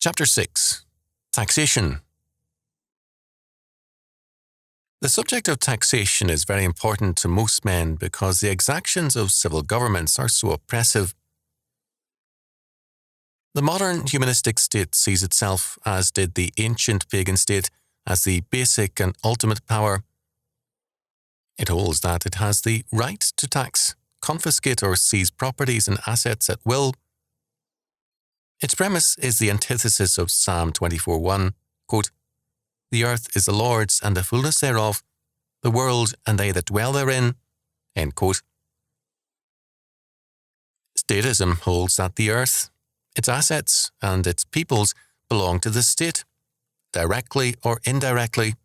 Chapter 6. Taxation. The subject of taxation is very important to most men because the exactions of civil governments are so oppressive. The modern humanistic state sees itself, as did the ancient pagan state, as the basic and ultimate power. It holds that it has the right to tax, confiscate or seize properties and assets at will. Its premise is the antithesis of Psalm 24:1, quote, "The earth is the Lord's and the fullness thereof, the world and they that dwell therein," end quote. Statism holds that the earth, its assets, and its peoples belong to the state, directly or indirectly.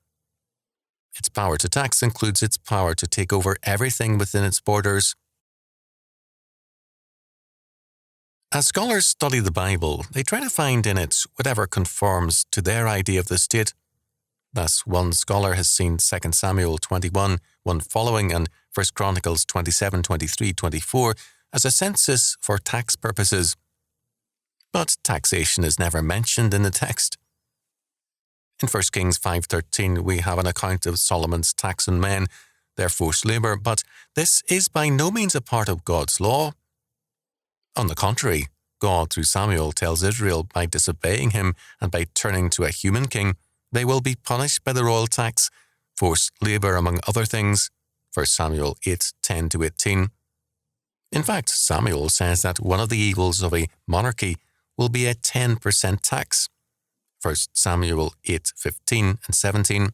Its power to tax includes its power to take over everything within its borders. As scholars study the Bible, they try to find in it whatever conforms to their idea of the state. Thus, one scholar has seen 2 Samuel 21:1 following, and 1 Chronicles 27:23-24 as a census for tax purposes. But taxation is never mentioned in the text. In 1 Kings 5:13, we have an account of Solomon's tax on men, their forced labour, but this is by no means a part of God's law. On the contrary, God, through Samuel, tells Israel by disobeying him and by turning to a human king, they will be punished by the royal tax, forced labour among other things. 1 Samuel 8:10-18. In fact, Samuel says that one of the evils of a monarchy will be a 10% tax. 1 Samuel 8:15-17.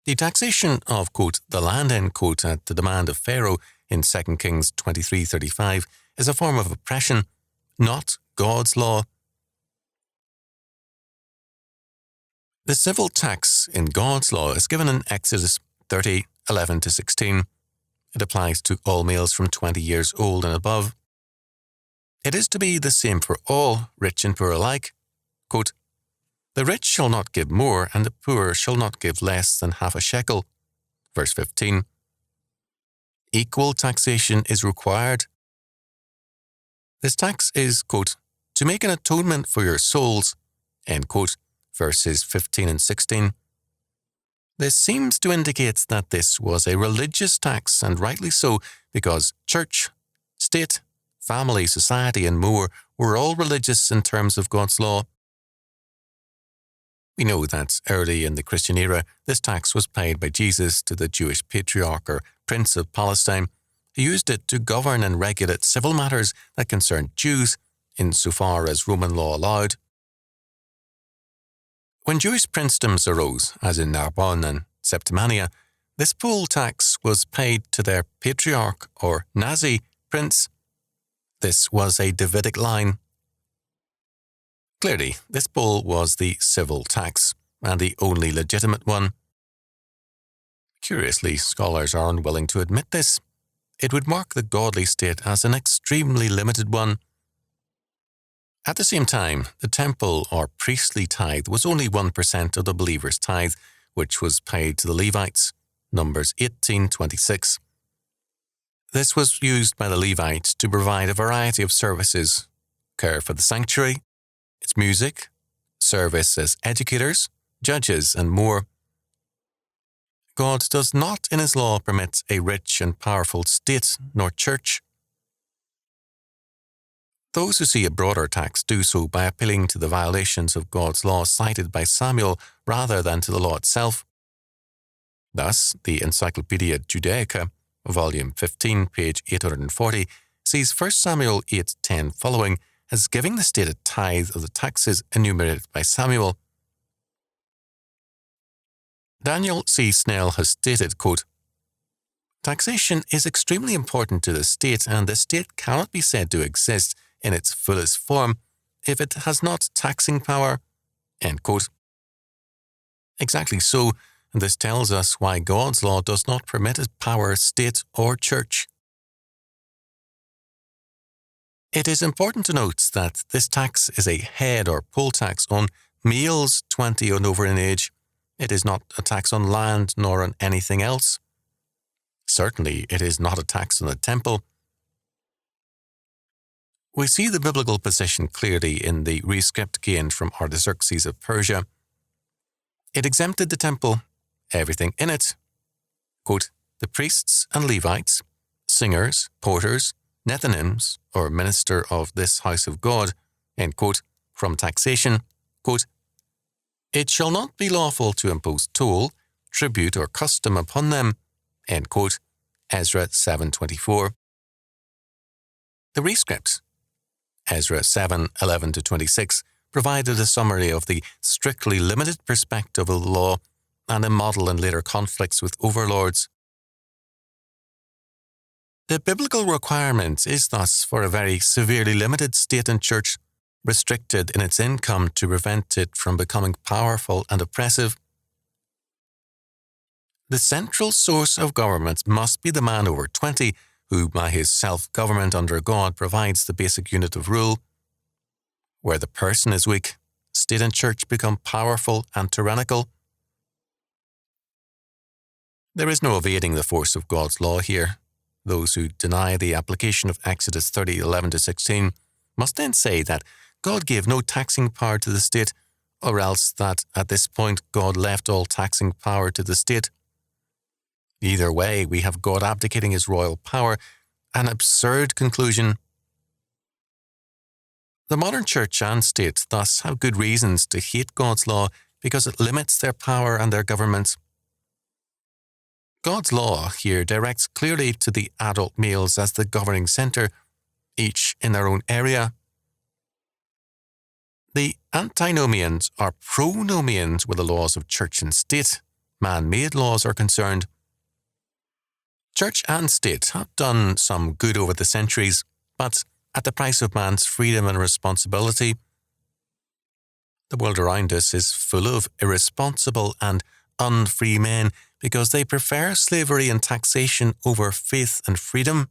The taxation of, quote, the land, end quote, at the demand of Pharaoh in 2 Kings 23:35 is a form of oppression, not God's law. The civil tax in God's law is given in Exodus 30:11-16. It applies to all males from 20 years old and above. It is to be the same for all, rich and poor alike. Quote, "The rich shall not give more, and the poor shall not give less than half a shekel." Verse 15. Equal taxation is required. This tax is, quote, "to make an atonement for your souls," end quote, verses 15 and 16. This seems to indicate that this was a religious tax, and rightly so, because church, state, family, society, and more were all religious in terms of God's law. We know that early in the Christian era, this tax was paid by Jesus to the Jewish patriarch or prince of Palestine. He used it to govern and regulate civil matters that concerned Jews, insofar as Roman law allowed. When Jewish princedoms arose, as in Narbonne and Septimania, this poll tax was paid to their patriarch or Nazi prince. This was a Davidic line. Clearly, this poll was the civil tax, and the only legitimate one. Curiously, scholars are unwilling to admit this. It would mark the godly state as an extremely limited one. At the same time, the temple or priestly tithe was only 1% of the believer's tithe, which was paid to the Levites, Numbers 18:26. This was used by the Levites to provide a variety of services: care for the sanctuary, its music, service as educators, judges, and more. God does not in his law permit a rich and powerful state nor church. Those who see a broader tax do so by appealing to the violations of God's law cited by Samuel rather than to the law itself. Thus, the Encyclopedia Judaica, Volume 15, page 840, sees 1 Samuel 8:10 following as giving the state a tithe of the taxes enumerated by Samuel. Daniel C. Snell has stated, quote, "Taxation is extremely important to the state, and the state cannot be said to exist in its fullest form if it has not taxing power," end quote. Exactly so, and this tells us why God's law does not permit its power, state, or church. It is important to note that this tax is a head or poll tax on males 20 and over in age. It is not a tax on land nor on anything else. Certainly, it is not a tax on the temple. We see the biblical position clearly in the rescript gained from Artaxerxes of Persia. It exempted the temple, everything in it, quote, the priests and Levites, singers, porters, Nethinims, or minister of this house of God, end quote, from taxation, quote, it shall not be lawful to impose toll, tribute, or custom upon them, end quote, Ezra 7:24. The rescript, Ezra 7:11-26, provided a summary of the strictly limited perspective of the law and a model in later conflicts with overlords. The biblical requirement is thus for a very severely limited state and church, restricted in its income to prevent it from becoming powerful and oppressive. The central source of government must be the man over 20, who by his self-government under God provides the basic unit of rule. Where the person is weak, state and church become powerful and tyrannical. There is no evading the force of God's law here. Those who deny the application of Exodus 30:11-16 must then say that God gave no taxing power to the state, or else that at this point God left all taxing power to the state. Either way, we have God abdicating his royal power, an absurd conclusion. The modern church and state thus have good reasons to hate God's law because it limits their power and their government. God's law here directs clearly to the adult males as the governing centre, each in their own area. The antinomians are pronomians where the laws of church and state, man-made laws, are concerned. Church and state have done some good over the centuries, but at the price of man's freedom and responsibility. The world around us is full of irresponsible and unfree men because they prefer slavery and taxation over faith and freedom.